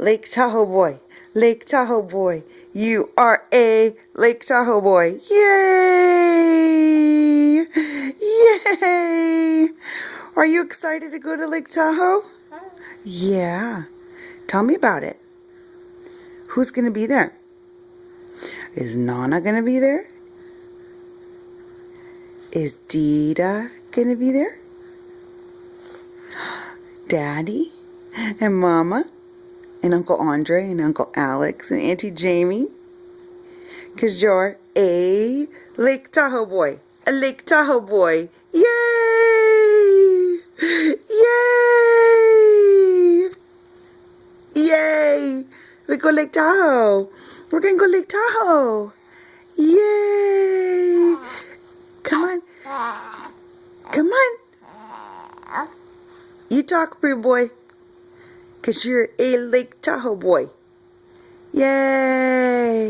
Lake Tahoe boy. Lake Tahoe boy. You are a Lake Tahoe boy. Yay! Yay! Are you excited to go to Lake Tahoe? Yeah. Tell me about it. Who's going to be there? Is Nana going to be there? Is Dita going to be there? Daddy and Mama and Uncle Andre and Uncle Alex and Auntie Jamie? Because you're a Lake Tahoe boy. A Lake Tahoe boy. Yay! Yay! Yay! We go Lake Tahoe. We're going to go Lake Tahoe. Yay! Come on. Come on. You talk, pretty boy. Because you're a Lake Tahoe boy. Yay!